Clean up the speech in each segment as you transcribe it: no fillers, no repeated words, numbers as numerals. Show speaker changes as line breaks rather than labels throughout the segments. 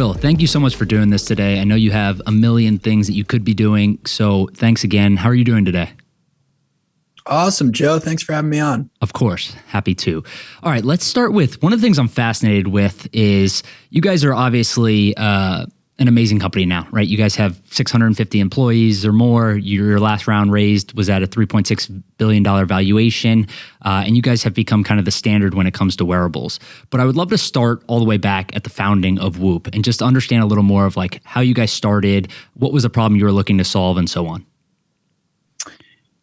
Will, thank you so much for doing this today. I know you have a million things that you could be doing, so thanks again. How are you doing today?
Awesome, Joe. Thanks for having me on.
Of course. Happy to. All right, let's start with one of the things I'm fascinated with is you guys are obviously an amazing company now, right? You guys have 650 employees or more. Your last round raised was at a $3.6 billion valuation, and you guys have become kind of the standard when it comes to wearables. But I would love to start all the way back at the founding of Whoop and just understand a little more of like how you guys started, what was the problem you were looking to solve, and so on.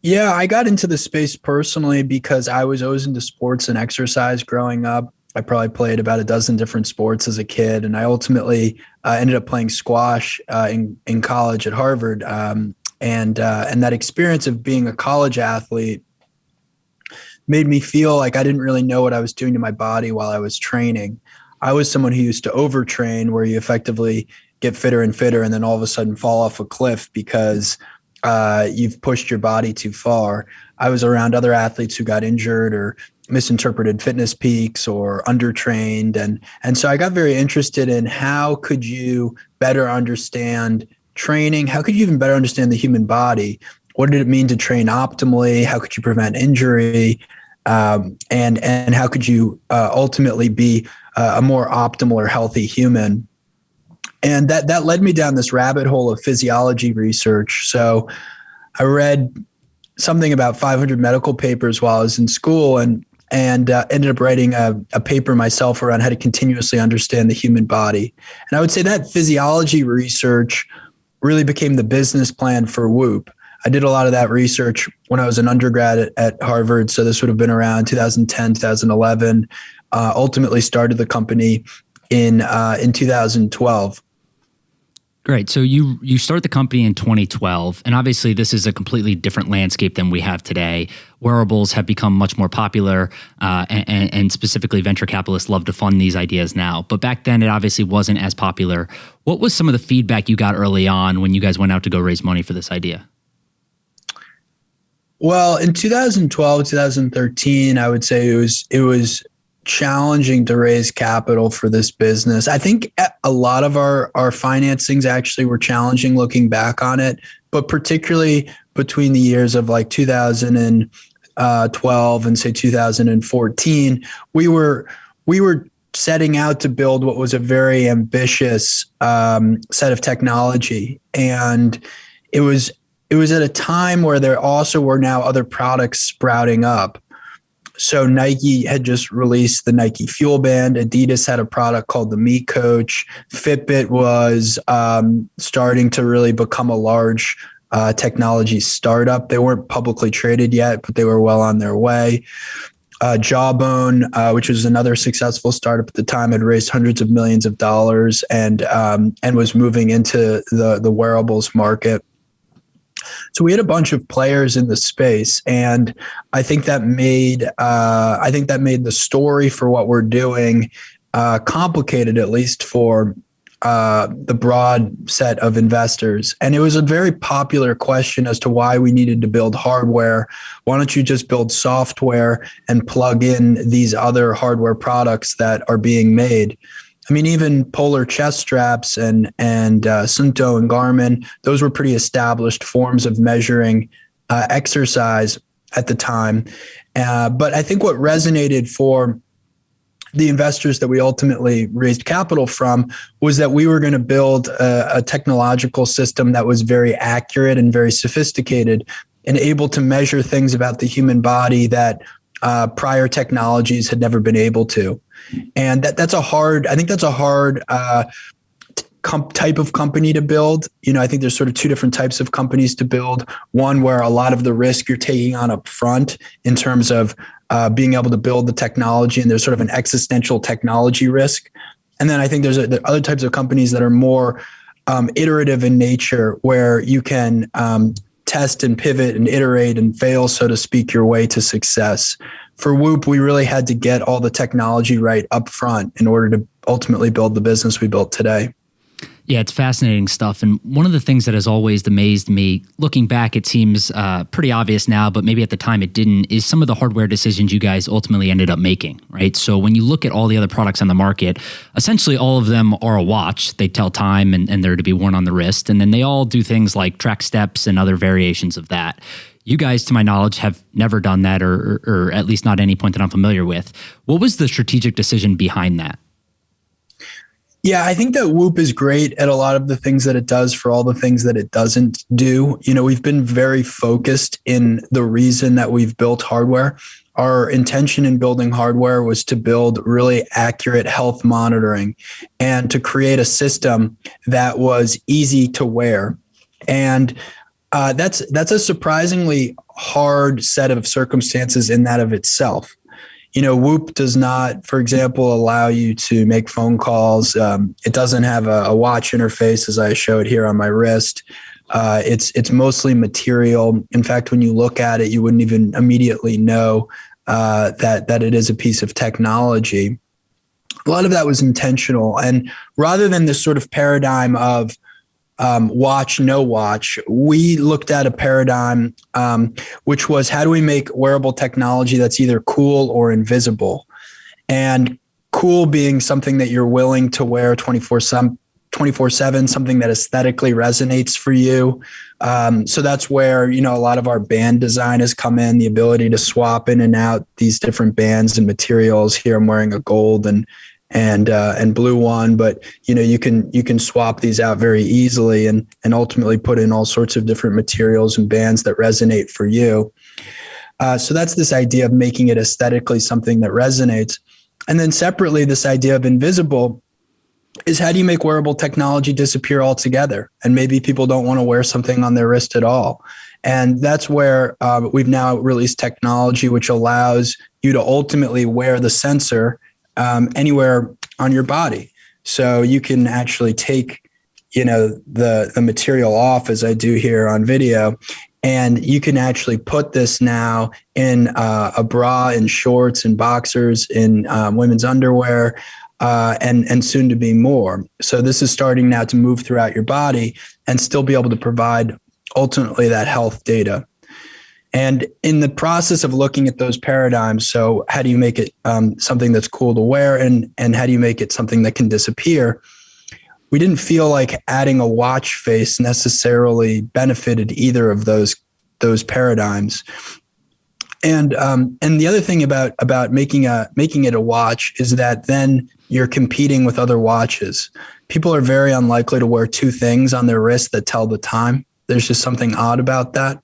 Yeah, I got into the space personally because I was always into sports and exercise growing up. I probably played about a dozen different sports as a kid, and I ultimately ended up playing squash in college at Harvard. And that experience of being a college athlete made me feel like I didn't really know what I was doing to my body while I was training. I was someone who used to overtrain, where you effectively get fitter and fitter, and then all of a sudden fall off a cliff because you've pushed your body too far. I was around other athletes who got injured or misinterpreted fitness peaks or undertrained. And so I got very interested in how could you better understand training? How could you even better understand the human body? What did it mean to train optimally? How could you prevent injury? And how could you ultimately be a more optimal or healthy human? And that led me down this rabbit hole of physiology research. So I read something about 500 medical papers while I was in school and ended up writing a paper myself around how to continuously understand the human body. And I would say that physiology research really became the business plan for Whoop. I did a lot of that research when I was an undergrad at Harvard. So this would have been around 2010, 2011. Ultimately started the company in 2012.
Great. So you start the company in 2012, and obviously this is a completely different landscape than we have today. Wearables have become much more popular, and specifically venture capitalists love to fund these ideas now. But back then it obviously wasn't as popular. What was some of the feedback you got early on when you guys went out to go raise money for this idea?
Well, in 2012, 2013, I would say it was challenging to raise capital for this business. I think a lot of our financings actually were challenging looking back on it, but particularly between the years of like 2012 and say 2014, we were setting out to build what was a very ambitious set of technology. And it was at a time where there also were now other products sprouting up. So Nike had just released the Nike Fuel Band. Adidas had a product called the Me Coach. FitBit was starting to really become a large technology startup. They weren't publicly traded yet, but they were well on their way. Jawbone, which was another successful startup at the time, had raised hundreds of millions of dollars and was moving into the wearables market. So we had a bunch of players in the space, and I think that made the story for what we're doing complicated, at least for the broad set of investors. And it was a very popular question as to why we needed to build hardware. Why don't you just build software and plug in these other hardware products that are being made? I mean, even Polar chest straps and Sunto and Garmin, those were pretty established forms of measuring exercise at the time. But I think what resonated for the investors that we ultimately raised capital from was that we were going to build a technological system that was very accurate and very sophisticated and able to measure things about the human body that prior technologies had never been able to. And that's a hard type of company to build. You know, I think there's sort of two different types of companies to build. One where a lot of the risk you're taking on up front in terms of being able to build the technology, and there's sort of an existential technology risk. And then I think there's other types of companies that are more iterative in nature, where you can test and pivot and iterate and fail, so to speak, your way to success. For Whoop, we really had to get all the technology right up front in order to ultimately build the business we built today.
Yeah, it's fascinating stuff. And one of the things that has always amazed me, looking back, it seems pretty obvious now, but maybe at the time it didn't, is some of the hardware decisions you guys ultimately ended up making, right? So when you look at all the other products on the market, essentially all of them are a watch. They tell time and they're to be worn on the wrist. And then they all do things like track steps and other variations of that. You guys, to my knowledge, have never done that, or at least not any point that I'm familiar with. What was the strategic decision behind that?
Yeah, I think that Whoop is great at a lot of the things that it does for all the things that it doesn't do. You know, we've been very focused in the reason that we've built hardware. Our intention in building hardware was to build really accurate health monitoring and to create a system that was easy to wear. And that's a surprisingly hard set of circumstances in that of itself. You know, Whoop does not, for example, allow you to make phone calls. It doesn't have a watch interface, as I showed here on my wrist. It's mostly material. In fact, when you look at it, you wouldn't even immediately know that it is a piece of technology. A lot of that was intentional. And rather than this sort of paradigm of watch, no watch, we looked at a paradigm which was, how do we make wearable technology that's either cool or invisible? And cool being something that you're willing to wear 24/7, something that aesthetically resonates for you. So that's where, you know, a lot of our band design has come in, the ability to swap in and out these different bands and materials. Here I'm wearing a gold and blue one, but you know, you can swap these out very easily and ultimately put in all sorts of different materials and bands that resonate for you. So that's this idea of making it aesthetically something that resonates. And then separately, this idea of invisible is, how do you make wearable technology disappear altogether? And maybe people don't want to wear something on their wrist at all. And that's where we've now released technology which allows you to ultimately wear the sensor anywhere on your body. So you can actually take, you know, the material off, as I do here on video, and you can actually put this now in a bra, in shorts, in boxers, in women's underwear, and soon to be more. So this is starting now to move throughout your body and still be able to provide ultimately that health data. And in the process of looking at those paradigms, so how do you make it something that's cool to wear, and how do you make it something that can disappear? We didn't feel like adding a watch face necessarily benefited either of those paradigms. And the other thing about making it a watch is that then you're competing with other watches. People are very unlikely to wear two things on their wrist that tell the time. There's just something odd about that.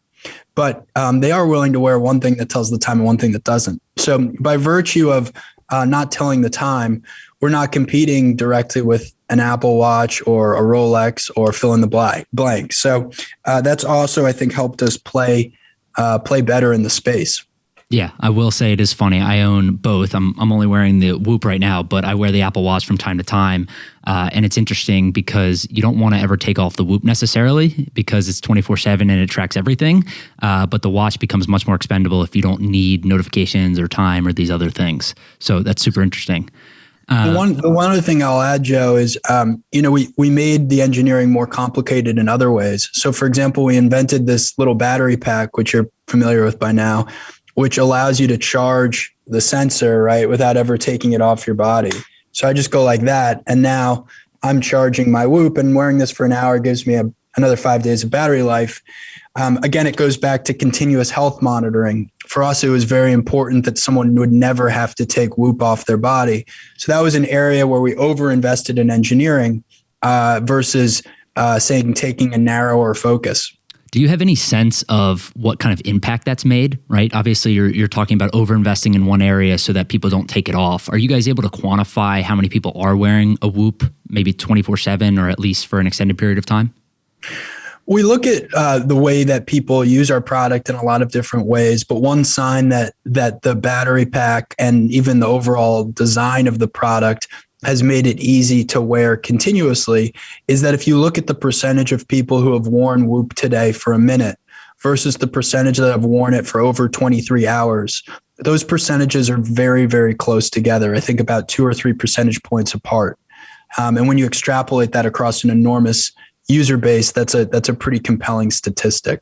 But they are willing to wear one thing that tells the time and one thing that doesn't. So by virtue of not telling the time, we're not competing directly with an Apple Watch or a Rolex or fill in the blank. So that's also, I think, helped us play better in the space.
Yeah, I will say it is funny. I own both. I'm only wearing the Whoop right now, but I wear the Apple Watch from time to time. And it's interesting because you don't want to ever take off the Whoop necessarily, because it's 24/7 and it tracks everything. But the watch becomes much more expendable if you don't need notifications or time or these other things. So that's super interesting.
The one other thing I'll add, Joe, is we made the engineering more complicated in other ways. So, for example, we invented this little battery pack, which you're familiar with by now, which allows you to charge the sensor, right, without ever taking it off your body. So I just go like that, and now I'm charging my Whoop, and wearing this for an hour gives me another 5 days of battery life. Again, it goes back to continuous health monitoring. For us, it was very important that someone would never have to take Whoop off their body. So that was an area where we overinvested in engineering versus taking a narrower focus.
Do you have any sense of what kind of impact that's made, right? Obviously, you're talking about over-investing in one area so that people don't take it off. Are you guys able to quantify how many people are wearing a Whoop, maybe 24/7 or at least for an extended period of time?
We look at the way that people use our product in a lot of different ways, but one sign that the battery pack and even the overall design of the product has made it easy to wear continuously is that if you look at the percentage of people who have worn Whoop today for a minute versus the percentage that have worn it for over 23 hours, those percentages are very, very close together. I think about 2 or 3 percentage points apart. And when you extrapolate that across an enormous user base, that's a pretty compelling statistic.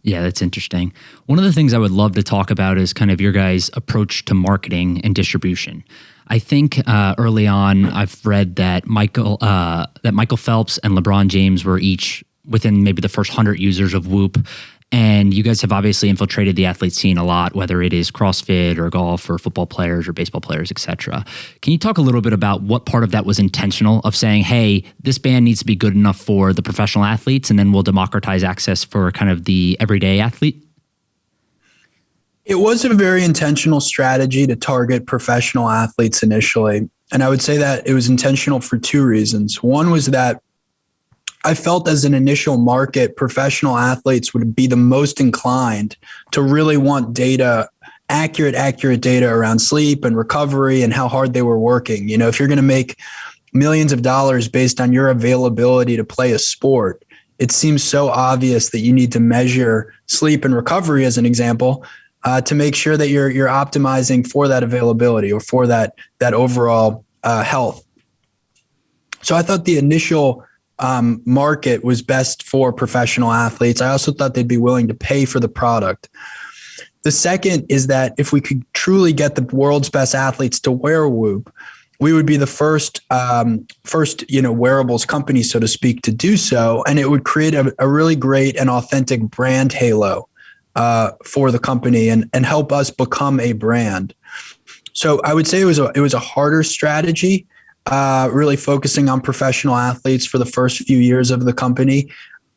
Yeah, that's interesting. One of the things I would love to talk about is kind of your guys' approach to marketing and distribution. I think early on, I've read that Michael Phelps and LeBron James were each within maybe the first 100 users of Whoop. And you guys have obviously infiltrated the athlete scene a lot, whether it is CrossFit or golf or football players or baseball players, et cetera. Can you talk a little bit about what part of that was intentional of saying, hey, this band needs to be good enough for the professional athletes, and then we'll democratize access for kind of the everyday athlete?
It was a very intentional strategy to target professional athletes initially. And I would say that it was intentional for two reasons. One was that I felt as an initial market, professional athletes would be the most inclined to really want data, accurate data around sleep and recovery and how hard they were working. You know, if you're going to make millions of dollars based on your availability to play a sport, it seems so obvious that you need to measure sleep and recovery, as an example, to make sure that you're optimizing for that availability or for that overall health. So I thought the initial market was best for professional athletes. I also thought they'd be willing to pay for the product. The second is that if we could truly get the world's best athletes to wear Whoop, we would be the first wearables company, so to speak, to do so, and it would create a really great and authentic brand halo for the company and help us become a brand. So I would say it was a harder strategy. Really focusing on professional athletes for the first few years of the company.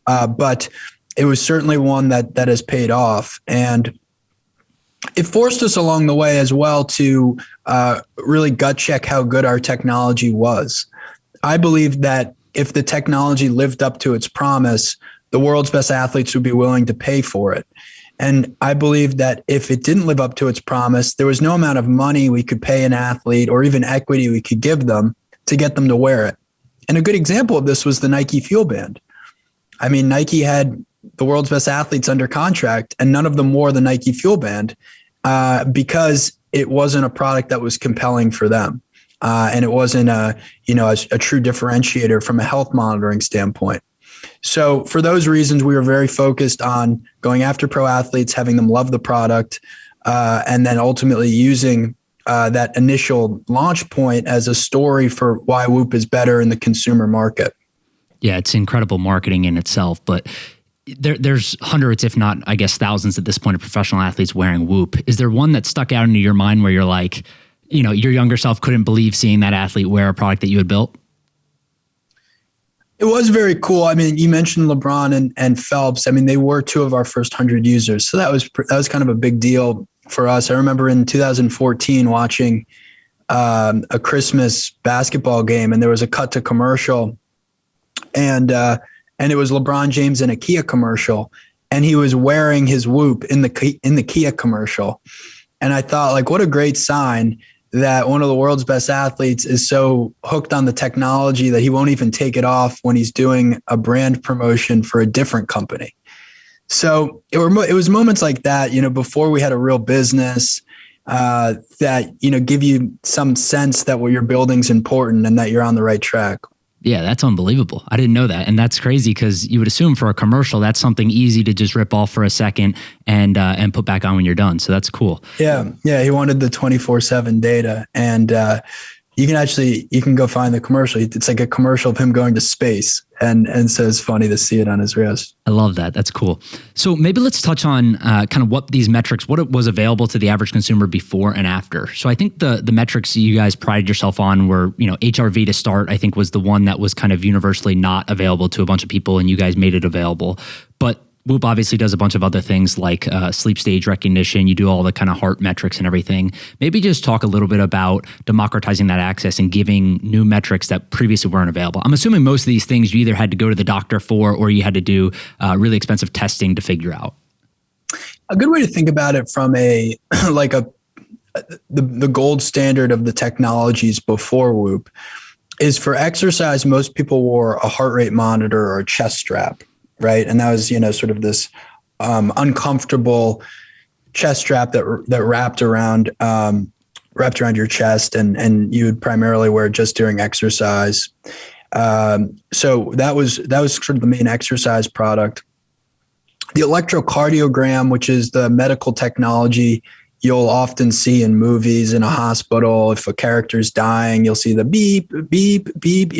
But it was certainly one that has paid off. And it forced us along the way as well to really gut check how good our technology was. I believe that if the technology lived up to its promise, the world's best athletes would be willing to pay for it. And I believe that if it didn't live up to its promise, there was no amount of money we could pay an athlete or even equity we could give them to get them to wear it. And a good example of this was the Nike Fuel Band. I mean, Nike had the world's best athletes under contract, and none of them wore the Nike Fuel Band because it wasn't a product that was compelling for them. And it wasn't a true differentiator from a health monitoring standpoint. So for those reasons, we were very focused on going after pro athletes, having them love the product, and then ultimately using that initial launch point as a story for why Whoop is better in the consumer market.
Yeah, it's incredible marketing in itself, but there's hundreds, if not, I guess, thousands at this point of professional athletes wearing Whoop. Is there one that stuck out into your mind where you're like, your younger self couldn't believe seeing that athlete wear a product that you had built?
It was very cool. I mean, you mentioned LeBron and Phelps. I mean, they were two of our first 100 users. So that was kind of a big deal for us. I remember in 2014 watching a Christmas basketball game, and there was a cut to commercial, and it was LeBron James in a Kia commercial, and he was wearing his Whoop in the Kia commercial. And I thought, like, what a great sign that one of the world's best athletes is so hooked on the technology that he won't even take it off when he's doing a brand promotion for a different company. So it was moments like that, before we had a real business, that, give you some sense that what you're building is important and that you're on the right track.
Yeah, that's unbelievable. I didn't know that. And that's crazy because you would assume for a commercial, that's something easy to just rip off for a second and put back on when you're done. So that's cool.
Yeah. He wanted the 24/7 data. And you can go find the commercial. It's like a commercial of him going to space. And so it's funny to see it on his wrist.
I love that. That's cool. So maybe let's touch on kind of what these metrics, what it was available to the average consumer before and after. So I think the metrics you guys prided yourself on were, HRV to start, I think was the one that was kind of universally not available to a bunch of people, and you guys made it available. But Whoop obviously does a bunch of other things like sleep stage recognition. You do all the kind of heart metrics and everything. Maybe just talk a little bit about democratizing that access and giving new metrics that previously weren't available. I'm assuming most of these things you either had to go to the doctor for or you had to do really expensive testing to figure out.
A good way to think about it from the gold standard of the technologies before Whoop is for exercise, most people wore a heart rate monitor or a chest strap. Right. And that was, sort of this uncomfortable chest strap that wrapped around wrapped around your chest, and you would primarily wear it just during exercise. So that was sort of the main exercise product. The electrocardiogram, which is the medical technology you'll often see in movies in a hospital. If a character's dying, you'll see the beep, beep, beep,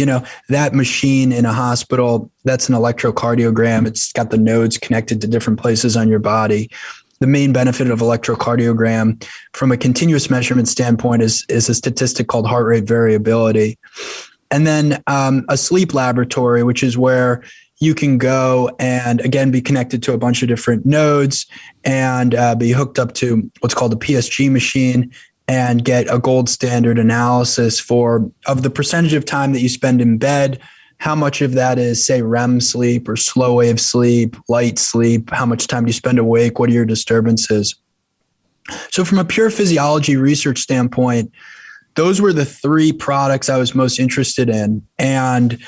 that machine in a hospital, that's an electrocardiogram. It's got the nodes connected to different places on your body. The main benefit of electrocardiogram from a continuous measurement standpoint is a statistic called heart rate variability. And then a sleep laboratory, which is where you can go and, again, be connected to a bunch of different nodes and be hooked up to what's called a PSG machine and get a gold standard analysis of the percentage of time that you spend in bed, how much of that is, say, REM sleep or slow wave sleep, light sleep, how much time do you spend awake, what are your disturbances? So from a pure physiology research standpoint, those were the three products I was most interested in. And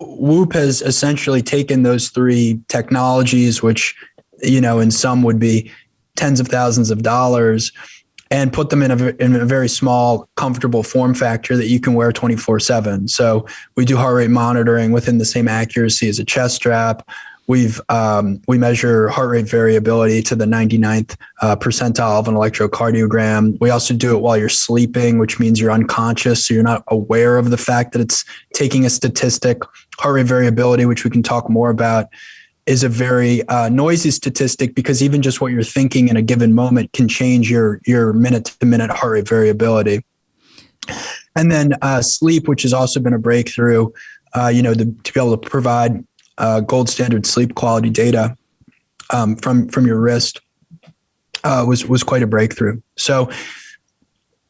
Whoop has essentially taken those three technologies, which, in some would be tens of thousands of dollars, and put them in a very small, comfortable form factor that you can wear 24/7. So we do heart rate monitoring within the same accuracy as a chest strap. We measure heart rate variability to the 99th percentile of an electrocardiogram. We also do it while you're sleeping, which means you're unconscious, so you're not aware of the fact that it's taking a statistic. Heart rate variability, which we can talk more about, is a very noisy statistic because even just what you're thinking in a given moment can change your minute-to-minute heart rate variability. And then sleep, which has also been a breakthrough, to be able to provide gold standard sleep quality data from your wrist was quite a breakthrough. So,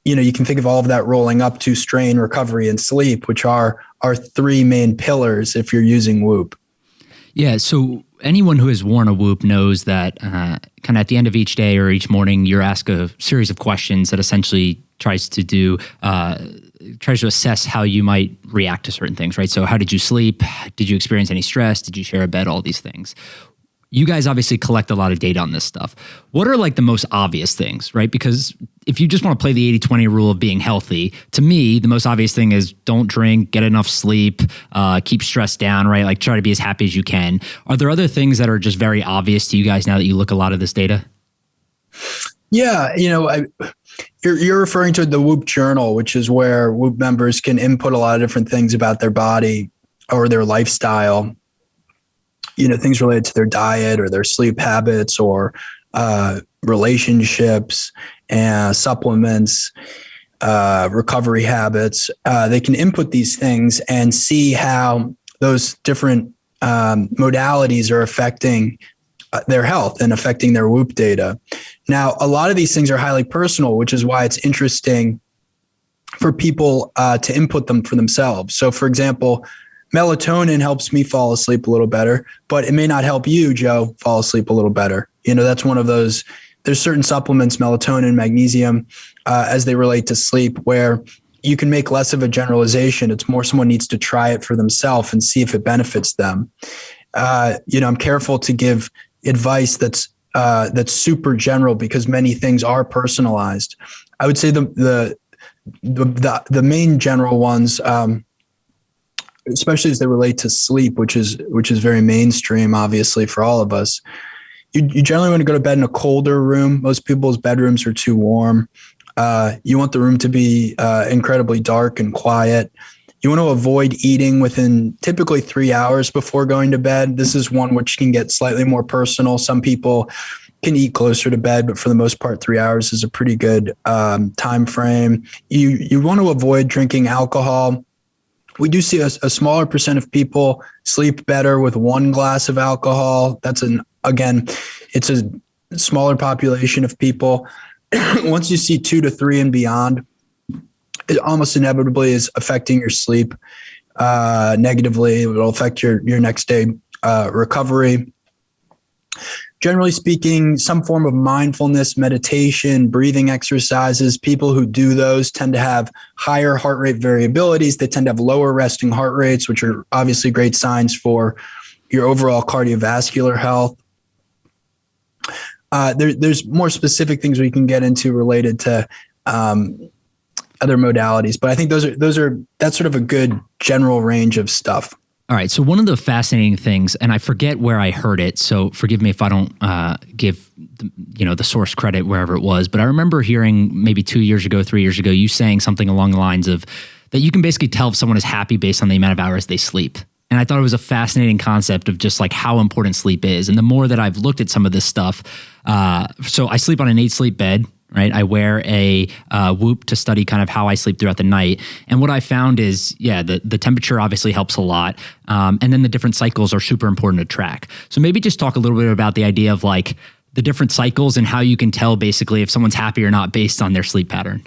you can think of all of that rolling up to strain, recovery, and sleep, which are our three main pillars if you're using Whoop.
Yeah. So anyone who has worn a Whoop knows that kind of at the end of each day or each morning, you're asked a series of questions that essentially tries to assess how you might react to certain things, right? So how did you sleep? Did you experience any stress? Did you share a bed? All these things. You guys obviously collect a lot of data on this stuff. What are like the most obvious things, right? Because if you just want to play the 80-20 rule of being healthy, to me, the most obvious thing is don't drink, get enough sleep, keep stress down, right? Like try to be as happy as you can. Are there other things that are just very obvious to you guys now that you look a lot of this data?
Yeah, you're referring to the Whoop Journal, which is where Whoop members can input a lot of different things about their body or their lifestyle. Things related to their diet or their sleep habits or relationships and supplements, recovery habits. They can input these things and see how those different modalities are affecting their health and affecting their Whoop data. Now, a lot of these things are highly personal, which is why it's interesting for people to input them for themselves. So, for example, melatonin helps me fall asleep a little better, but it may not help you, Joe, fall asleep a little better. That's one of those. There's certain supplements, melatonin, magnesium, as they relate to sleep, where you can make less of a generalization. It's more someone needs to try it for themselves and see if it benefits them. I'm careful to give advice that's super general because many things are personalized. I would say the main general ones, especially as they relate to sleep, which is very mainstream, obviously, for all of us. You generally want to go to bed in a colder room. Most people's bedrooms are too warm. You want the room to be incredibly dark and quiet. You want to avoid eating within typically 3 hours before going to bed. This is one which can get slightly more personal. Some people can eat closer to bed, but for the most part, 3 hours is a pretty good time frame. You want to avoid drinking alcohol. We do see a smaller percent of people sleep better with one glass of alcohol. It's a smaller population of people. Once you see 2 to 3 and beyond, it almost inevitably is affecting your sleep negatively. It will affect your next day recovery. Generally speaking, some form of mindfulness, meditation, breathing exercises, people who do those tend to have higher heart rate variabilities. They tend to have lower resting heart rates, which are obviously great signs for your overall cardiovascular health. there's more specific things we can get into related to other modalities, but I think that's sort of a good general range of stuff.
All right. So one of the fascinating things, and I forget where I heard it, so forgive me if I don't give the source credit wherever it was, but I remember hearing maybe 3 years ago, you saying something along the lines of that you can basically tell if someone is happy based on the amount of hours they sleep. And I thought it was a fascinating concept of just like how important sleep is. And the more that I've looked at some of this stuff, so I sleep on an 8-sleep bed. Right. I wear a Whoop to study kind of how I sleep throughout the night. And what I found is, the temperature obviously helps a lot. And then the different cycles are super important to track. So maybe just talk a little bit about the idea of like the different cycles and how you can tell basically if someone's happy or not based on their sleep pattern.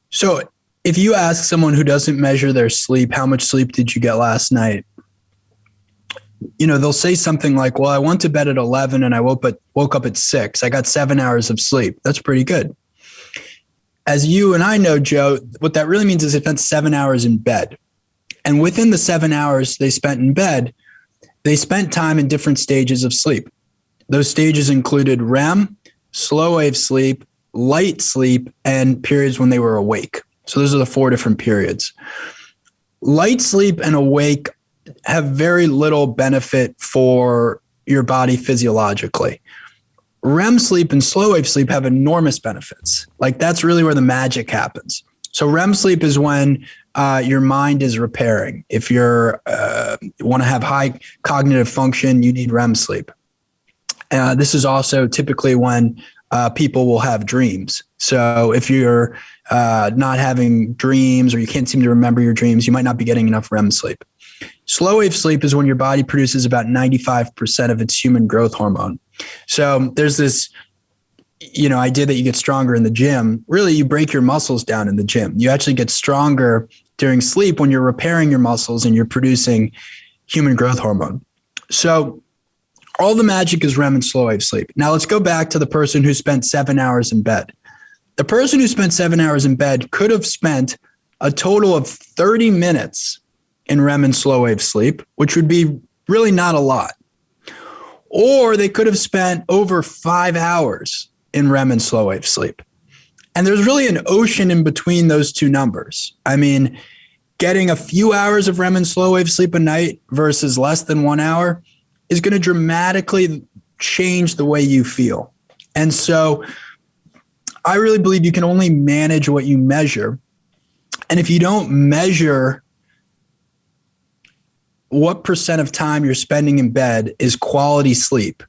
So if you ask someone who doesn't measure their sleep, how much sleep did you get last night? They'll say something like, well, I went to bed at 11 and I woke up at 6. I got 7 hours of sleep. That's pretty good. As you and I know, Joe, what that really means is they spent 7 hours in bed. And within the 7 hours they spent in bed, they spent time in different stages of sleep. Those stages included REM, slow wave sleep, light sleep, and periods when they were awake. So those are the 4 different periods. Light sleep and awake have very little benefit for your body physiologically. REM sleep and slow wave sleep have enormous benefits. Like that's really where the magic happens. So REM sleep is when your mind is repairing. If you're want to have high cognitive function, you need REM sleep. This is also typically when people will have dreams. So if you're not having dreams or you can't seem to remember your dreams, you might not be getting enough REM sleep. Slow wave sleep is when your body produces about 95% of its human growth hormone. So there's this, idea that you get stronger in the gym. Really, you break your muscles down in the gym. You actually get stronger during sleep when you're repairing your muscles and you're producing human growth hormone. So all the magic is REM and slow wave sleep. Now let's go back to the person who spent 7 hours in bed. The person who spent 7 hours in bed could have spent a total of 30 minutes in REM and slow wave sleep, which would be really not a lot. Or they could have spent over 5 hours in REM and slow wave sleep. And there's really an ocean in between those two numbers. I mean, getting a few hours of REM and slow wave sleep a night versus less than 1 hour is going to dramatically change the way you feel. And so I really believe you can only manage what you measure. And if you don't measure what percent of time you're spending in bed is quality sleep,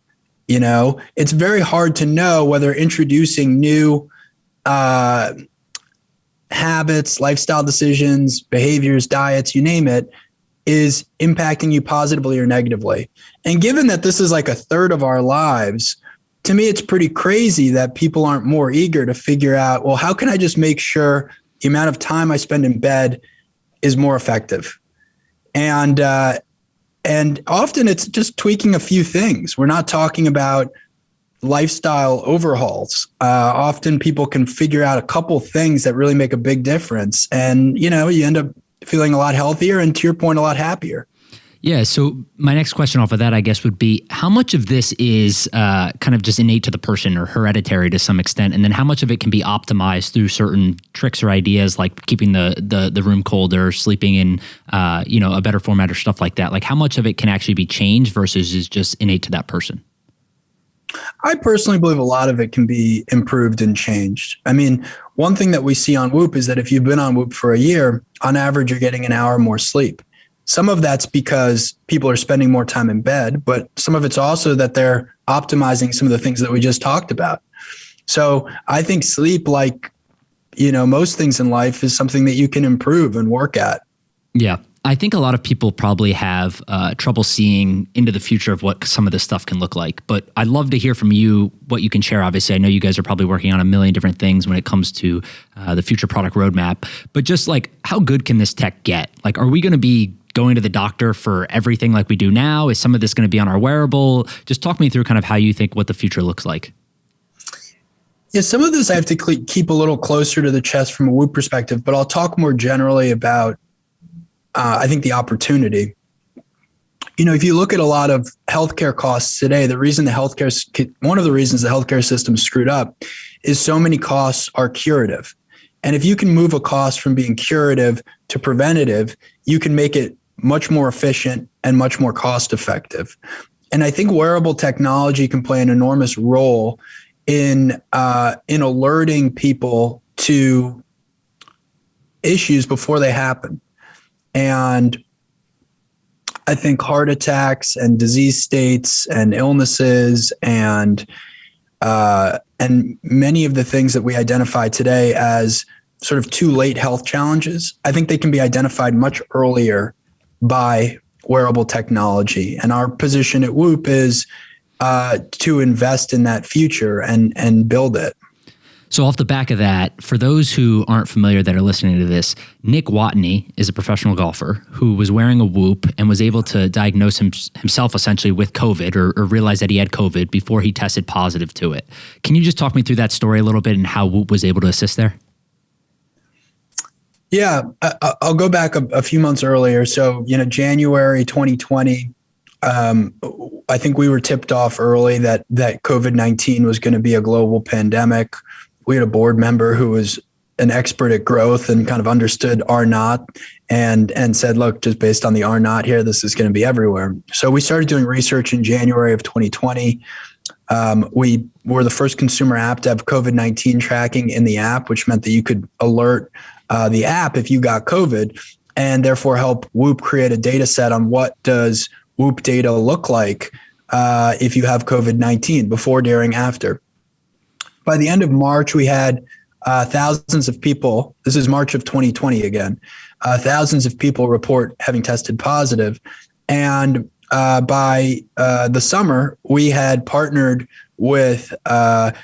it's very hard to know whether introducing new habits, lifestyle decisions, behaviors, diets, you name it, is impacting you positively or negatively. And given that this is like a third of our lives, to me, it's pretty crazy that people aren't more eager to figure out, well, how can I just make sure the amount of time I spend in bed is more effective? And often it's just tweaking a few things. We're not talking about lifestyle overhauls. Often people can figure out a couple things that really make a big difference. And, you end up feeling a lot healthier and, to your point, a lot happier.
Yeah. So my next question off of that, I guess, would be how much of this is kind of just innate to the person or hereditary to some extent? And then how much of it can be optimized through certain tricks or ideas like keeping the room colder, sleeping in, a better format or stuff like that? Like how much of it can actually be changed versus is just innate to that person?
I personally believe a lot of it can be improved and changed. I mean, one thing that we see on Whoop is that if you've been on Whoop for a year, on average, you're getting an hour more sleep. Some of that's because people are spending more time in bed, but some of it's also that they're optimizing some of the things that we just talked about. So I think sleep, like, most things in life, is something that you can improve and work at.
Yeah. I think a lot of people probably have trouble seeing into the future of what some of this stuff can look like. But I'd love to hear from you what you can share. Obviously, I know you guys are probably working on a million different things when it comes to the future product roadmap. But just like, how good can this tech get? Like, are we going to be going to the doctor for everything like we do now? Is some of this going to be on our wearable? Just talk me through kind of how you think what the future looks like.
Yeah, some of this I have to keep a little closer to the chest from a Whoop perspective, but I'll talk more generally about I think the opportunity. if you look at a lot of healthcare costs today, one of the reasons the healthcare system is screwed up is so many costs are curative. And if you can move a cost from being curative to preventative, you can make it much more efficient and much more cost effective. And I think wearable technology can play an enormous role in alerting people to issues before they happen. And I think heart attacks and disease states and illnesses and many of the things that we identify today as sort of too late health challenges, I think they can be identified much earlier by wearable technology. And our position at Whoop is to invest in that future and build it.
So off the back of that, for those who aren't familiar that are listening to this, Nick Watney is a professional golfer who was wearing a Whoop and was able to diagnose himself essentially with COVID or realize that he had COVID before he tested positive to it. Can you just talk me through that story a little bit and how Whoop was able to assist there?
Yeah, I'll go back a few months earlier. So, January 2020, I think we were tipped off early that COVID-19 was going to be a global pandemic. We had a board member who was an expert at growth and kind of understood R naught and said, look, just based on the R naught here, this is going to be everywhere. So we started doing research in January of 2020. We were the first consumer app to have COVID-19 tracking in the app, which meant that you could alert the app if you got COVID and therefore help Whoop create a data set on what does Whoop data look like if you have COVID-19 before, during, after. By the end of March, we had thousands of people. This is March of 2020 again. Thousands of people report having tested positive. And by the summer, we had partnered with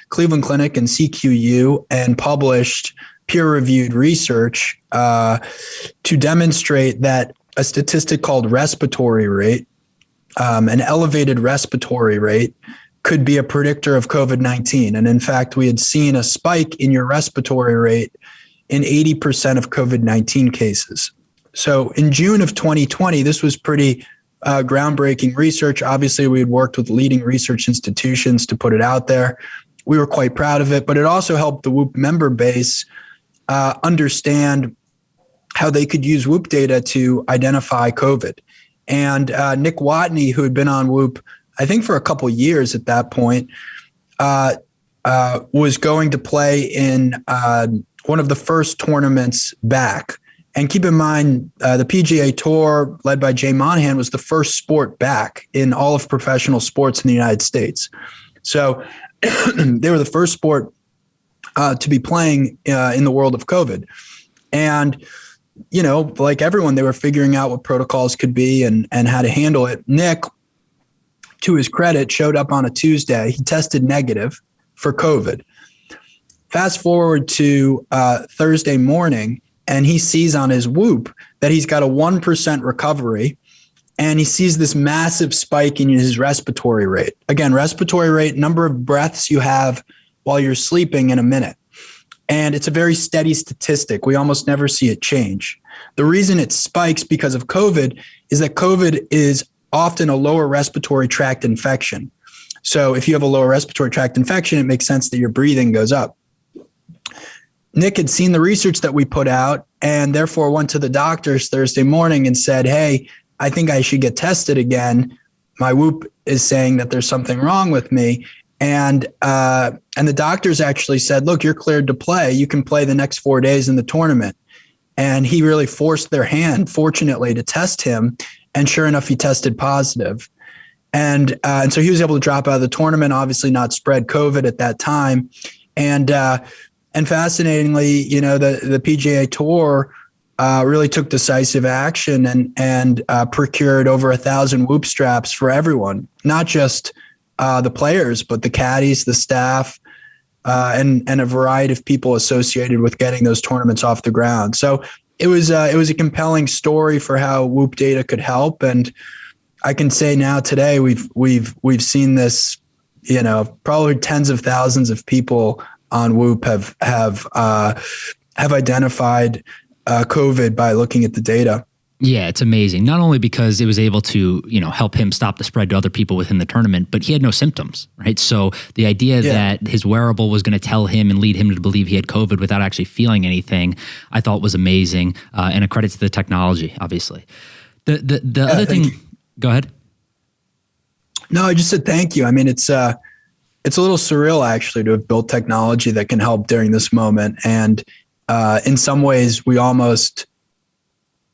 Cleveland Clinic and CQU and published peer-reviewed research to demonstrate that a statistic called respiratory rate, an elevated respiratory rate, could be a predictor of COVID-19. And in fact, we had seen a spike in your respiratory rate in 80% of COVID-19 cases. So in June of 2020, this was pretty groundbreaking research. Obviously, we had worked with leading research institutions to put it out there. We were quite proud of it, but it also helped the Whoop member base understand how they could use Whoop data to identify COVID. And Nick Watney, who had been on Whoop, I think for a couple of years at that point, was going to play in one of the first tournaments back. And keep in mind, the PGA Tour, led by Jay Monahan, was the first sport back in all of professional sports in the United States. So they were the first sport to be playing in the world of COVID. And, like everyone, they were figuring out what protocols could be and how to handle it. Nick, to his credit, showed up on a Tuesday. He tested negative for COVID. Fast forward to Thursday morning, and he sees on his Whoop that he's got a 1% recovery, and he sees this massive spike in his respiratory rate. Again, respiratory rate, number of breaths you have while you're sleeping in a minute. And it's a very steady statistic. We almost never see it change. The reason it spikes because of COVID is that COVID is often a lower respiratory tract infection. So if you have a lower respiratory tract infection, it makes sense that your breathing goes up. Nick had seen the research that we put out and therefore went to the doctors Thursday morning and said, hey, I think I should get tested again. My Whoop is saying that there's something wrong with me. And the doctors actually said, look, you're cleared to play. You can play the next 4 days in the tournament. And he really forced their hand, fortunately, to test him. And sure enough, he tested positive. And so he was able to drop out of the tournament, obviously not spread COVID at that time. And fascinatingly, the PGA Tour really took decisive action and procured over 1,000 Whoop straps for everyone, not just the players, but the caddies, the staff, and a variety of people associated with getting those tournaments off the ground. So it was a compelling story for how Whoop data could help. And I can say now today we've seen this, probably tens of thousands of people on Whoop have identified COVID by looking at the data.
Yeah, it's amazing. Not only because it was able to, help him stop the spread to other people within the tournament, but he had no symptoms, right? So the idea that his wearable was going to tell him and lead him to believe he had COVID without actually feeling anything, I thought was amazing, and a credit to the technology, obviously. The other thing, go ahead.
No, I just said thank you. I mean, it's a little surreal actually to have built technology that can help during this moment, and in some ways we almost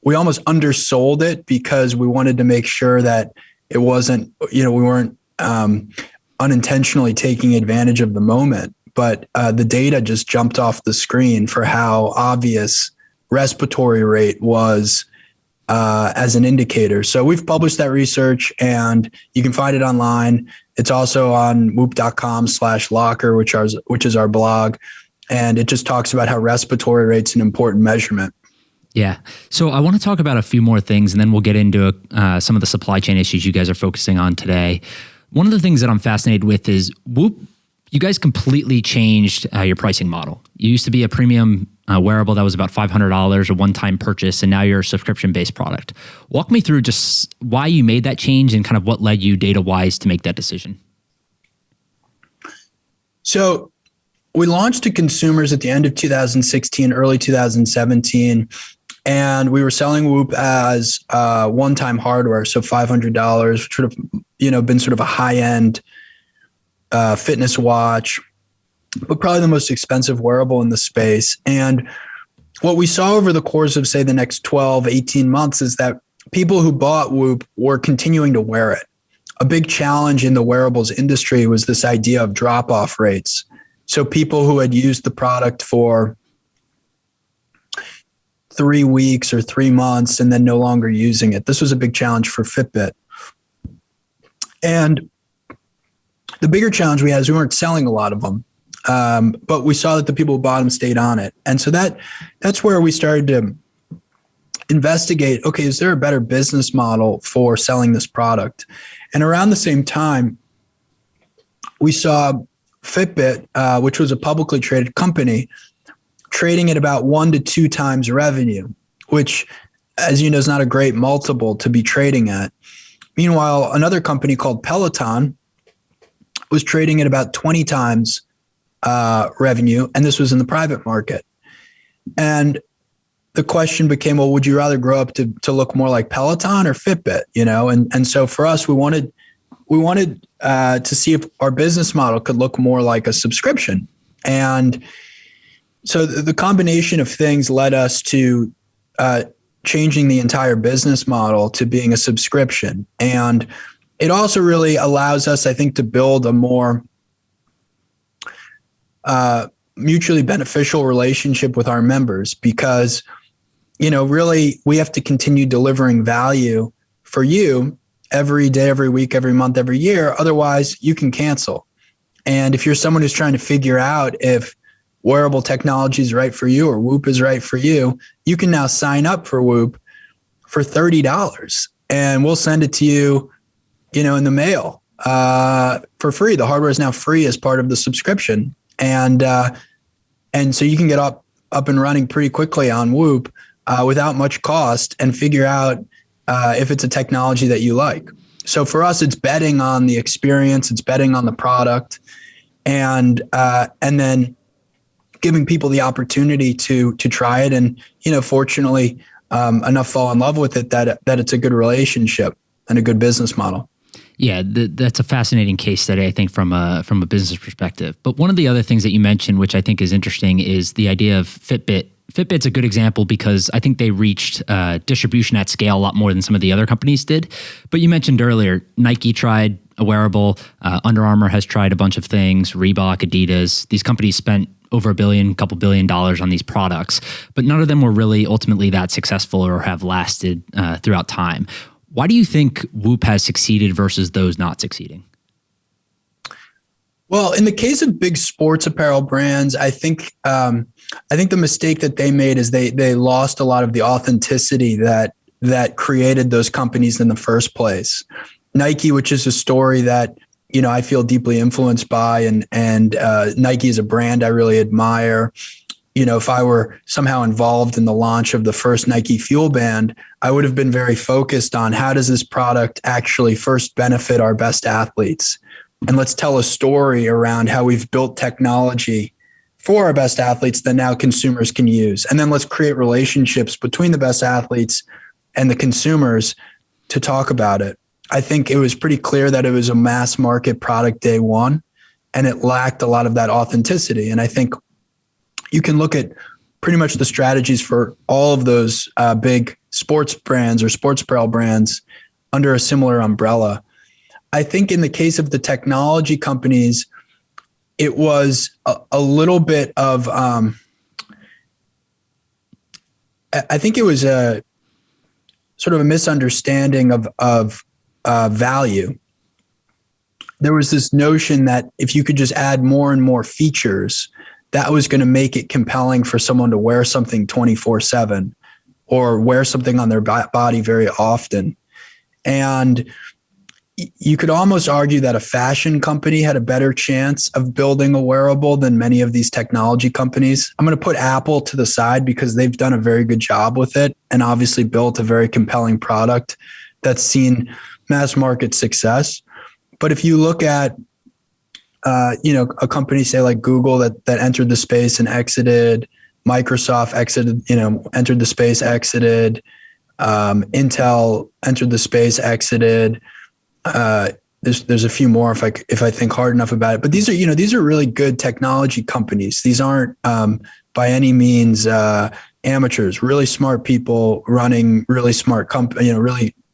undersold it because we wanted to make sure that it wasn't, we weren't unintentionally taking advantage of the moment. But the data just jumped off the screen for how obvious respiratory rate was as an indicator. So we've published that research and you can find it online. It's also on whoop.com/locker, which is our blog. And it just talks about how respiratory rate's an important measurement.
Yeah. So I want to talk about a few more things, and then we'll get into some of the supply chain issues you guys are focusing on today. One of the things that I'm fascinated with is Whoop. You guys completely changed your pricing model. You used to be a premium wearable that was about $500, a one-time purchase, and now you're a subscription-based product. Walk me through just why you made that change and kind of what led you data-wise to make that decision.
So we launched to consumers at the end of 2016, early 2017. And we were selling Whoop as one-time hardware, so $500, which would have, been sort of a high-end fitness watch, but probably the most expensive wearable in the space. And what we saw over the course of, say, the next 12, 18 months is that people who bought Whoop were continuing to wear it. A big challenge in the wearables industry was this idea of drop-off rates. So people who had used the product for 3 weeks or 3 months and then no longer using it. This was a big challenge for FitBit. And the bigger challenge we had is we weren't selling a lot of them. But we saw that the people who bought them stayed on it. And so that's where we started to investigate, okay, is there a better business model for selling this product? And around the same time, we saw FitBit, which was a publicly traded company, trading at about 1 to 2 times revenue, which, as you know, is not a great multiple to be trading at. Meanwhile, another company called Peloton was trading at about 20 times revenue, and this was in the private market. And the question became, well, would you rather grow up to look more like Peloton or FitBit? And so for us, we wanted to see if our business model could look more like a subscription. And so the combination of things led us to changing the entire business model to being a subscription. And it also really allows us, I think, to build a more mutually beneficial relationship with our members because, really we have to continue delivering value for you every day, every week, every month, every year. Otherwise, you can cancel. And if you're someone who's trying to figure out if wearable technology is right for you or Whoop is right for you, you can now sign up for Whoop for $30 and we'll send it to you, in the mail for free. The hardware is now free as part of the subscription. And so you can get up and running pretty quickly on Whoop without much cost and figure out if it's a technology that you like. So for us, it's betting on the experience, it's betting on the product, and then giving people the opportunity to try it. And, fortunately, enough fall in love with it that it's a good relationship and a good business model.
Yeah, that's a fascinating case study, I think, from a business perspective. But one of the other things that you mentioned, which I think is interesting, is the idea of Fitbit. Fitbit's a good example because I think they reached distribution at scale a lot more than some of the other companies did. But you mentioned earlier, Nike tried a wearable, Under Armour has tried a bunch of things, Reebok, Adidas. These companies spent over $2 billion on these products, but none of them were really ultimately that successful or have lasted throughout time. Why do you think Whoop has succeeded versus those not succeeding?
Well, in the case of big sports apparel brands, I think the mistake that they made is they lost a lot of the authenticity that created those companies in the first place. Nike, which is a story that I feel deeply influenced by, and Nike is a brand I really admire. if I were somehow involved in the launch of the first Nike Fuel Band, I would have been very focused on how does this product actually first benefit our best athletes? And let's tell a story around how we've built technology for our best athletes that now consumers can use. And then let's create relationships between the best athletes and the consumers to talk about it. I think it was pretty clear that it was a mass market product day one, and it lacked a lot of that authenticity. And I think you can look at pretty much the strategies for all of those big sports brands or sports apparel brands under a similar umbrella. I think in the case of the technology companies, it was a little bit of, I think it was a sort of a misunderstanding of value. There was this notion that if you could just add more and more features, that was going to make it compelling for someone to wear something 24/7 or wear something on their body very often. And you could almost argue that a fashion company had a better chance of building a wearable than many of these technology companies. I'm going to put Apple to the side because they've done a very good job with it and obviously built a very compelling product that's seen mass market success. But if you look at a company, say like Google that entered the space and exited, Microsoft exited, entered the space, exited, Intel entered the space, exited. There's a few more if I think hard enough about it. But these are really good technology companies. These aren't by any means amateurs. Really smart people running really smart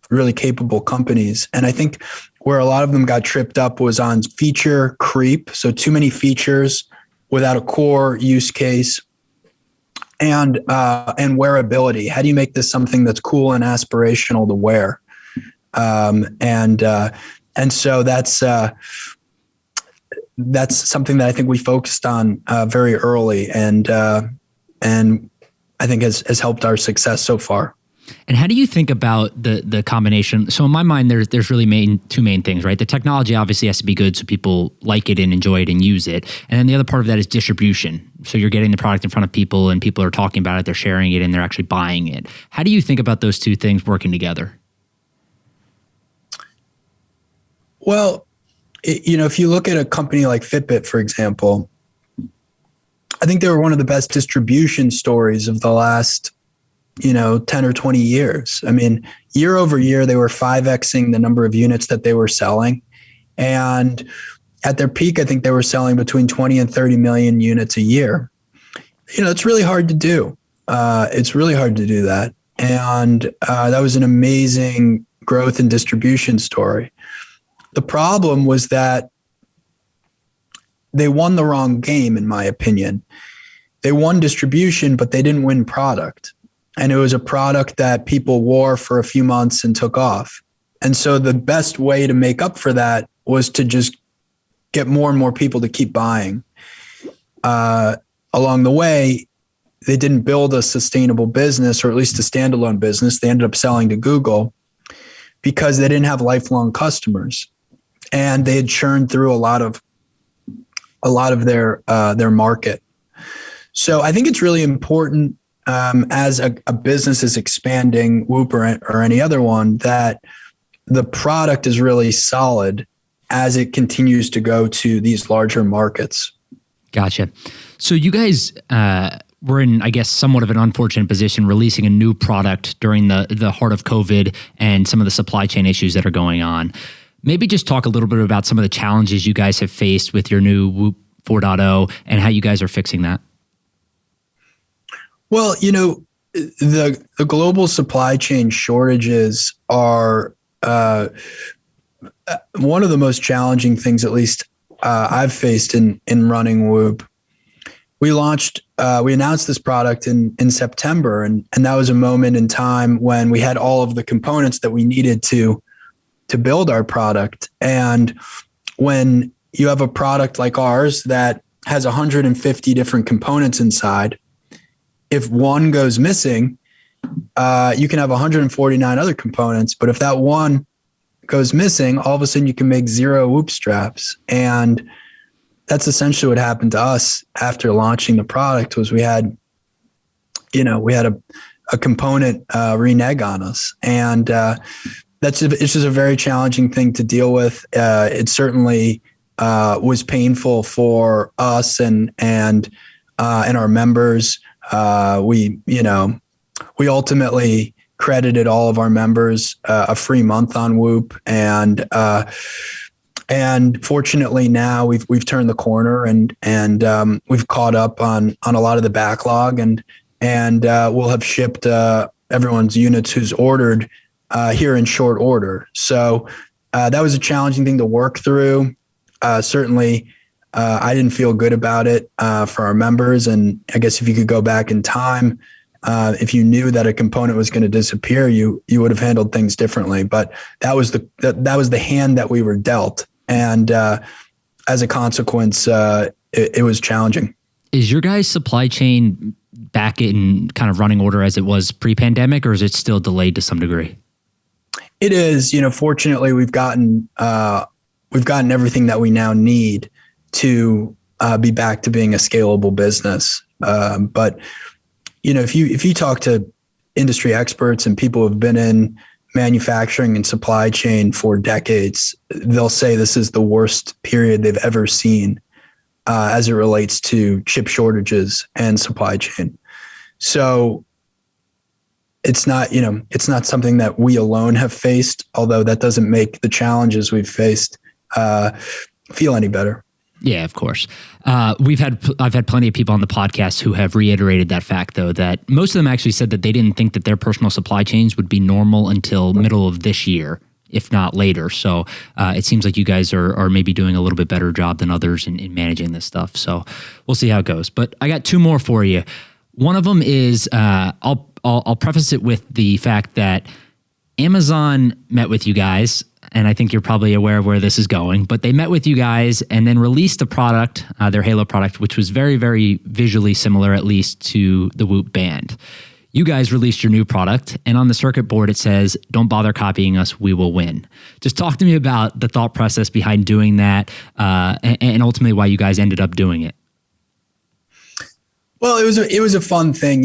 really capable companies. And I think where a lot of them got tripped up was on feature creep. So too many features without a core use case, and wearability. How do you make this something that's cool and aspirational to wear? And so that's something that I think we focused on very early, and I think has helped our success so far.
And how do you think about the combination? So in my mind, there's really two main things, right? The technology obviously has to be good so people like it and enjoy it and use it. And then the other part of that is distribution. So you're getting the product in front of people and people are talking about it, they're sharing it, and they're actually buying it. How do you think about those two things working together?
Well, if you look at a company like FitBit, for example, I think they were one of the best distribution stories of the last 10 or 20 years. I mean, year over year, they were 5xing the number of units that they were selling. And at their peak, I think they were selling between 20 and 30 million units a year. It's really hard to do. It's really hard to do that. And that was an amazing growth and distribution story. The problem was that they won the wrong game, in my opinion. They won distribution, but they didn't win product. And it was a product that people wore for a few months and took off. And so the best way to make up for that was to just get more and more people to keep buying. Along the way, they didn't build a sustainable business, or at least a standalone business. They ended up selling to Google because they didn't have lifelong customers. And they had churned through a lot of their market. So I think it's really important as a business is expanding, Whoop or any other one, that the product is really solid as it continues to go to these larger markets.
Gotcha. So you guys were in, I guess, somewhat of an unfortunate position releasing a new product during the heart of COVID and some of the supply chain issues that are going on. Maybe just talk a little bit about some of the challenges you guys have faced with your new Whoop 4.0 and how you guys are fixing that.
Well, the global supply chain shortages are one of the most challenging things, at least I've faced in running Whoop. We announced this product in September, and that was a moment in time when we had all of the components that we needed to build our product. And when you have a product like ours that has 150 different components inside, if one goes missing, you can have 149 other components. But if that one goes missing, all of a sudden you can make 0 Whoop straps. And that's essentially what happened to us after launching the product. Was we had a component renege on us, and it's just a very challenging thing to deal with. It certainly was painful for us and our members. We ultimately credited all of our members a free month on Whoop, and fortunately now we've turned the corner and we've caught up on a lot of the backlog, and we'll have shipped everyone's units who's ordered here in short order. So that was a challenging thing to work through. Certainly, I didn't feel good about it for our members. And I guess if you could go back in time, if you knew that a component was going to disappear, you would have handled things differently. But that was the hand that we were dealt, and as a consequence, it was challenging.
Is your guys' supply chain back in kind of running order as it was pre-pandemic, or is it still delayed to some degree?
It is. Fortunately, we've gotten everything that we now need to be back to being a scalable business. But if you talk to industry experts and people who've been in manufacturing and supply chain for decades, they'll say this is the worst period they've ever seen as it relates to chip shortages and supply chain. So it's not something that we alone have faced, although that doesn't make the challenges we've faced feel any better.
Yeah, of course. I've had plenty of people on the podcast who have reiterated that fact, though, that most of them actually said that they didn't think that their personal supply chains would be normal until middle of this year, if not later. So it seems like you guys are maybe doing a little bit better job than others in managing this stuff. So we'll see how it goes. But I got two more for you. One of them is I'll preface it with the fact that Amazon met with you guys, and I think you're probably aware of where this is going, but they met with you guys and then released a product, their Halo product, which was very, very visually similar, at least to the Whoop band. You guys released your new product, and on the circuit board it says, "Don't bother copying us, we will win." Just talk to me about the thought process behind doing that, and ultimately why you guys ended up doing it.
Well, it was a fun thing.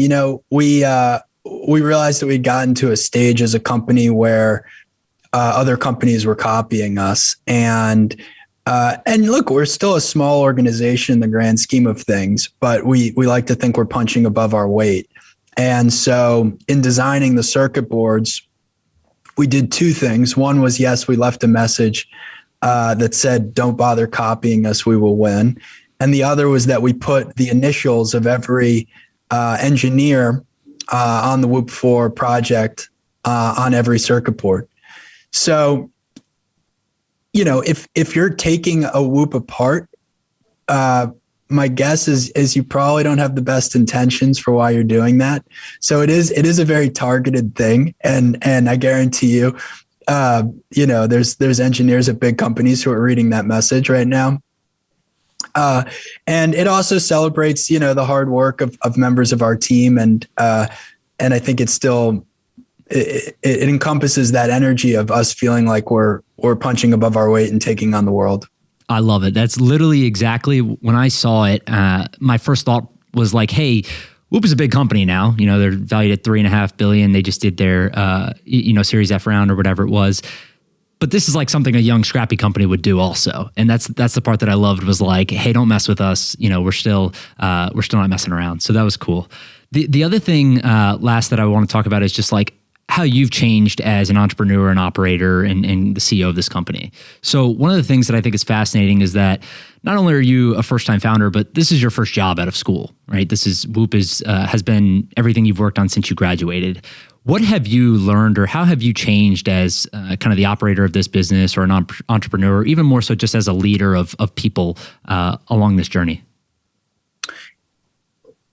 We realized that we'd gotten to a stage as a company where other companies were copying us, and look, we're still a small organization in the grand scheme of things, but we like to think we're punching above our weight. And so in designing the circuit boards, we did two things. One was, yes, we left a message that said, "Don't bother copying us, we will win." And the other was that we put the initials of every engineer on the Whoop 4 project on every circuit board. So, if you're taking a Whoop apart, my guess is you probably don't have the best intentions for why you're doing that. So it is a very targeted thing, and I guarantee you, there's engineers at big companies who are reading that message right now. And it also celebrates, the hard work of members of our team, and I think it's still it encompasses that energy of us feeling like we're punching above our weight and taking on the world.
I love it. That's literally exactly when I saw it. My first thought was like, hey, Whoop is a big company now. They're valued at $3.5 billion. They just did their, Series F round or whatever it was. But this is like something a young, scrappy company would do also. And that's the part that I loved, was like, hey, don't mess with us. We're still not messing around. So that was cool. The other thing last that I want to talk about is just like how you've changed as an entrepreneur and operator and the CEO of this company. So one of the things that I think is fascinating is that not only are you a first-time founder, but this is your first job out of school, right? Whoop has been everything you've worked on since you graduated. What have you learned, or how have you changed as kind of the operator of this business, or an entrepreneur, or even more so just as a leader of people along this journey?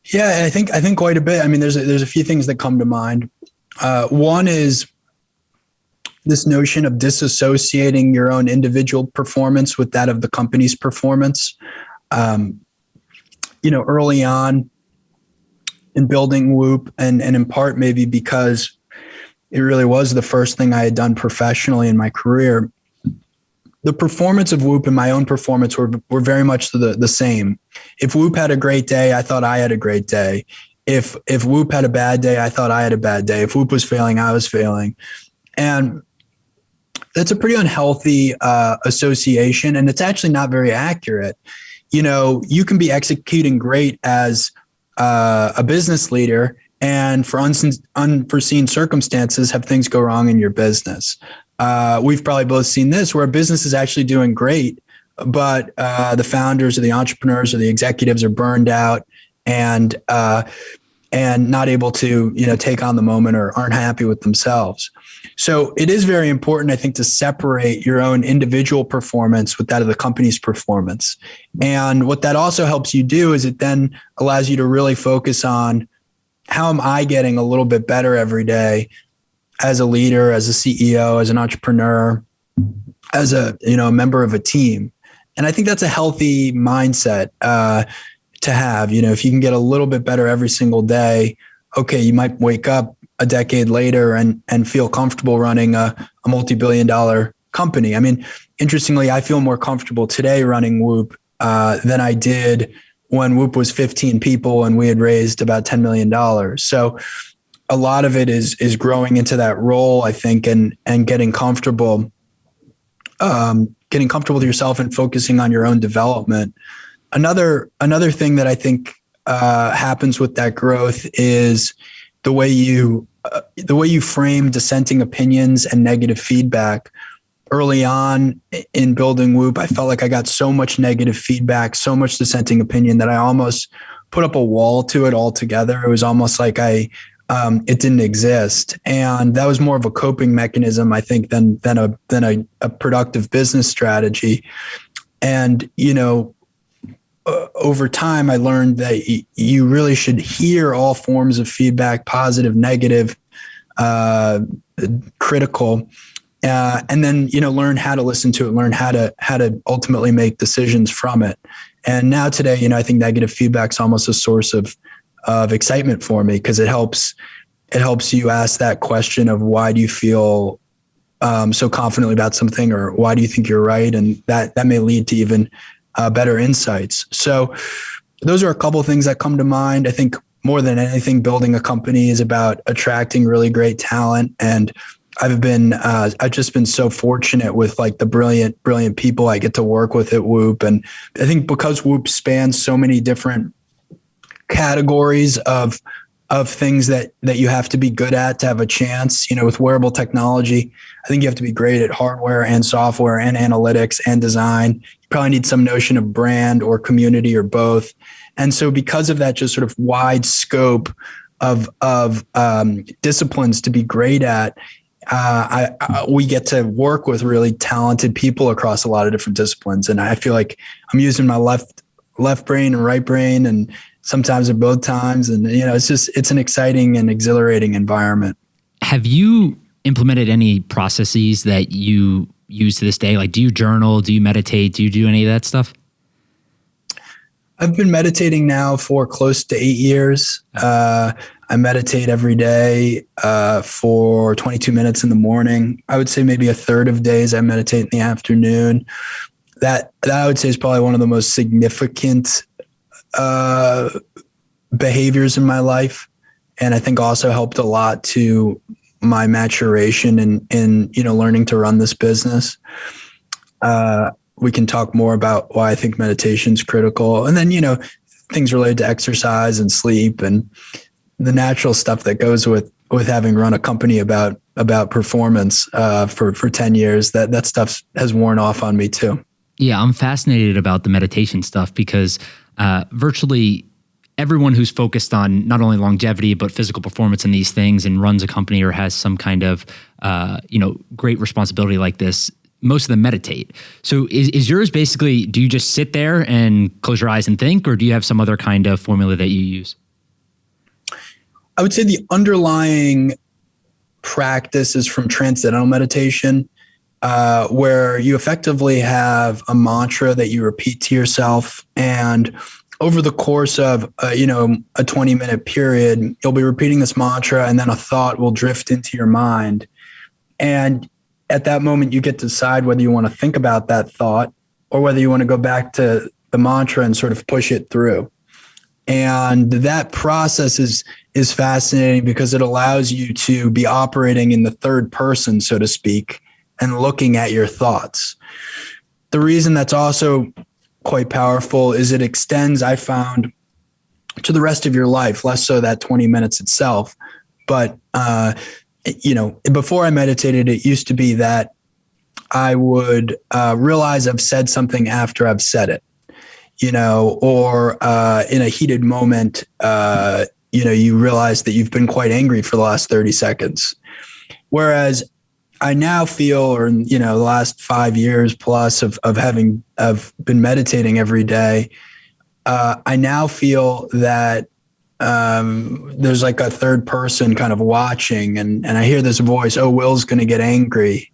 Yeah, I think quite a bit. I mean, there's a few things that come to mind. One is this notion of disassociating your own individual performance with that of the company's performance. Early on in building Whoop, and in part maybe because it really was the first thing I had done professionally in my career, the performance of Whoop and my own performance were very much the same. If Whoop had a great day, I thought I had a great day. If Whoop had a bad day, I thought I had a bad day. If Whoop was failing, I was failing. And that's a pretty unhealthy association, and it's actually not very accurate. You can be executing great as a business leader, and for unforeseen circumstances, have things go wrong in your business. We've probably both seen this, where a business is actually doing great, but the founders or the entrepreneurs or the executives are burned out and not able to, take on the moment or aren't happy with themselves. So it is very important, I think, to separate your own individual performance with that of the company's performance. And what that also helps you do is it then allows you to really focus on, how am I getting a little bit better every day as a leader, as a CEO, as an entrepreneur, as a member of a team. And I think that's a healthy mindset to have. If you can get a little bit better every single day, okay, you might wake up a decade later and feel comfortable running a multi-billion-dollar company. I mean, interestingly, I feel more comfortable today running Whoop than I did when Whoop was 15 people and we had raised about $10 million. So a lot of it is growing into that role, I think, and getting comfortable with yourself and focusing on your own development. Another thing that I think happens with that growth is the way you frame dissenting opinions and negative feedback. Early on in building Whoop, I felt like I got so much negative feedback, so much dissenting opinion, that I almost put up a wall to it altogether. It was almost like it didn't exist, and that was more of a coping mechanism, I think, than a productive business strategy. And over time, I learned that you really should hear all forms of feedback, positive, negative, critical. And then, learn how to listen to it, learn how to ultimately make decisions from it. And now today, I think negative feedback is almost a source of excitement for me, because it helps you ask that question of, why do you feel so confidently about something, or why do you think you're right? And that may lead to even better insights. So those are a couple of things that come to mind. I think more than anything, building a company is about attracting really great talent. And I've just been so fortunate with the brilliant people I get to work with at Whoop. And I think because Whoop spans so many different categories of things that you have to be good at to have a chance, with wearable technology, I think you have to be great at hardware and software and analytics and design. You probably need some notion of brand or community or both. And so because of that, just sort of wide scope of disciplines to be great at, we get to work with really talented people across a lot of different disciplines. And I feel like I'm using my left brain and right brain, and sometimes at both times. And, it's an exciting and exhilarating environment.
Have you implemented any processes that you use to this day? Like, do you journal? Do you meditate? Do you do any of that stuff?
I've been meditating now for close to 8 years. I meditate every day for 22 minutes in the morning. I would say maybe a third of days I meditate in the afternoon. That I would say is probably one of the most significant behaviors in my life. And I think also helped a lot to my maturation in learning to run this business. We can talk more about why I think meditation is critical. And then, things related to exercise and sleep and the natural stuff that goes with having run a company about performance for 10 years, that stuff has worn off on me too.
Yeah, I'm fascinated about the meditation stuff because virtually everyone who's focused on not only longevity, but physical performance in these things and runs a company or has some kind of, great responsibility like this, most of them meditate. So is yours basically, do you just sit there and close your eyes and think, or do you have some other kind of formula that you use?
I would say the underlying practice is from transcendental meditation, where you effectively have a mantra that you repeat to yourself. And over the course of, a 20-minute period, you'll be repeating this mantra, and then a thought will drift into your mind. And at that moment, you get to decide whether you want to think about that thought or whether you want to go back to the mantra and sort of push it through. And that process is fascinating because it allows you to be operating in the third person, so to speak, and looking at your thoughts. The reason that's also quite powerful is it extends, I found, to the rest of your life, less so that 20 minutes itself. But, before I meditated, it used to be that I would realize I've said something after I've said it, or in a heated moment, you realize that you've been quite angry for the last 30 seconds. Whereas I now feel, or the last 5 years plus of been meditating every day, I now feel that there's like a third person kind of watching, and I hear this voice, oh, Will's going to get angry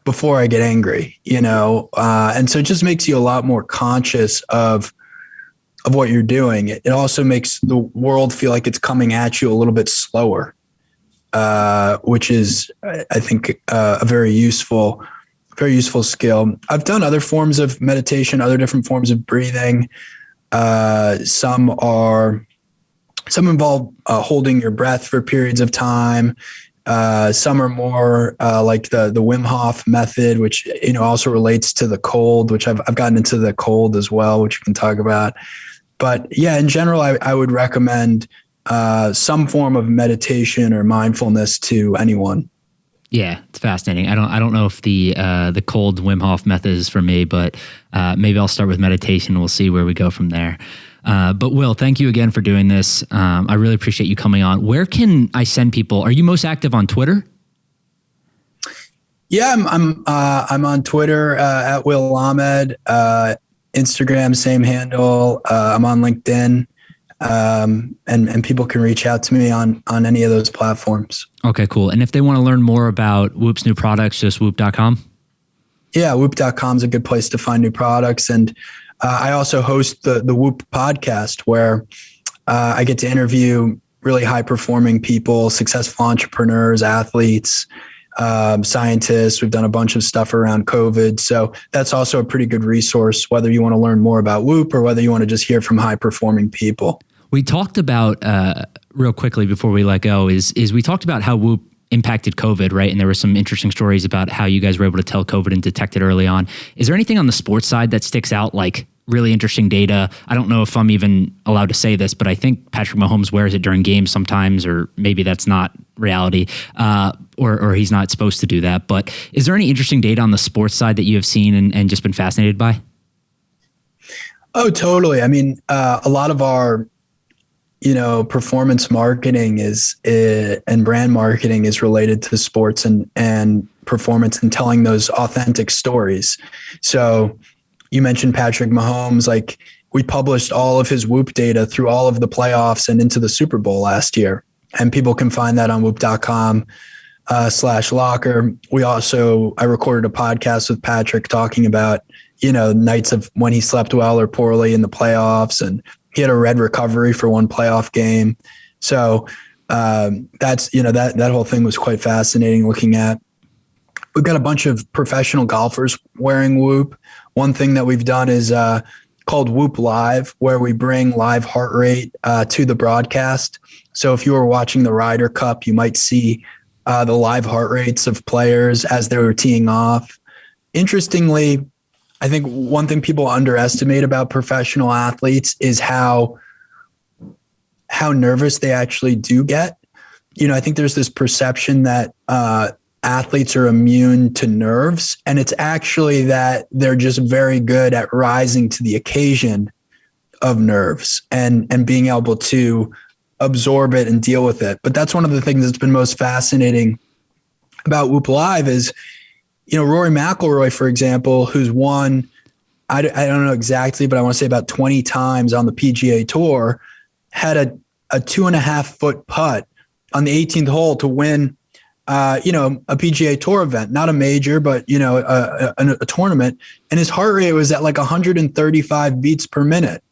before I get angry, and so it just makes you a lot more conscious of what you're doing. It also makes the world feel like it's coming at you a little bit slower, which is, I think, a very useful skill. I've done other forms of meditation, other different forms of breathing. Some involve holding your breath for periods of time. Some are more like the Wim Hof method, which also relates to the cold, which I've gotten into the cold as well, which we can talk about. But yeah, in general, I would recommend some form of meditation or mindfulness to anyone.
Yeah, it's fascinating. I don't know if the cold Wim Hof method is for me, but maybe I'll start with meditation. We'll see where we go from there. But Will, thank you again for doing this. I really appreciate you coming on. Where can I send people? Are you most active on Twitter?
Yeah, I'm on Twitter at Will Ahmed. Instagram, same handle. I'm on LinkedIn. And people can reach out to me on any of those platforms.
Okay, cool. And if they want to learn more about Whoop's new products, just whoop.com?
Yeah, whoop.com is a good place to find new products. And I also host the Whoop podcast, where I get to interview really high-performing people, successful entrepreneurs, athletes, scientists. We've done a bunch of stuff around COVID. So that's also a pretty good resource, whether you want to learn more about Whoop or whether you want to just hear from high-performing people.
We talked about, real quickly before we let go, is we talked about how Whoop impacted COVID, right? And there were some interesting stories about how you guys were able to tell COVID and detect it early on. Is there anything on the sports side that sticks out, like really interesting data? I don't know if I'm even allowed to say this, but I think Patrick Mahomes wears it during games sometimes, or maybe that's not reality, or he's not supposed to do that. But is there any interesting data on the sports side that you have seen and just been fascinated by?
Oh, totally. I mean, a lot of our performance marketing and brand marketing is related to sports and performance and telling those authentic stories. So you mentioned Patrick Mahomes, like we published all of his Whoop data through all of the playoffs and into the Super Bowl last year. And people can find that on whoop.com /locker. I recorded a podcast with Patrick talking about, nights of when he slept well or poorly in the playoffs, and he had a red recovery for one playoff game. So that's, that whole thing was quite fascinating looking at. We've got a bunch of professional golfers wearing Whoop. One thing that we've done is called Whoop Live, where we bring live heart rate to the broadcast. So if you were watching the Ryder Cup, you might see the live heart rates of players as they were teeing off. Interestingly, I think one thing people underestimate about professional athletes is how nervous they actually do get. I think there's this perception that athletes are immune to nerves, and it's actually that they're just very good at rising to the occasion of nerves and being able to absorb it and deal with it. But that's one of the things that's been most fascinating about Whoop Live is, Rory McIlroy, for example, who's won, I don't know exactly, but I want to say about 20 times on the PGA Tour, had a 2.5 foot putt on the 18th hole to win, a PGA Tour event, not a major, but, a tournament. And his heart rate was at like 135 beats per minute.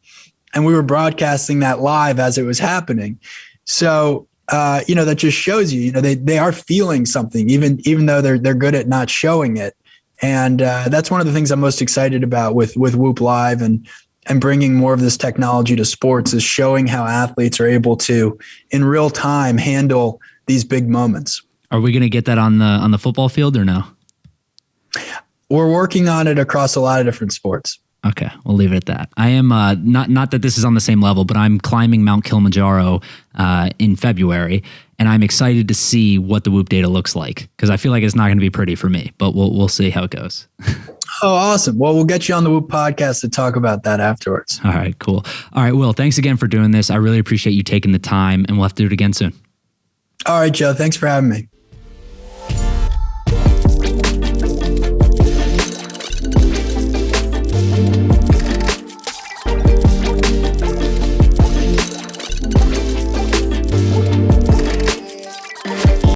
And we were broadcasting that live as it was happening. So that just shows you, they are feeling something, even though they're good at not showing it. And that's one of the things I'm most excited about with Whoop Live and bringing more of this technology to sports, is showing how athletes are able to, in real time, handle these big moments. Are we going to get that on the football field or no? We're working on it across a lot of different sports. Okay, we'll leave it at that. I am not that this is on the same level, but I'm climbing Mount Kilimanjaro in February, and I'm excited to see what the Whoop data looks like, because I feel like it's not going to be pretty for me, but we'll see how it goes. Oh, awesome. Well, we'll get you on the Whoop podcast to talk about that afterwards. All right, cool. All right, Will, thanks again for doing this. I really appreciate you taking the time, and we'll have to do it again soon. All right, Joe. Thanks for having me.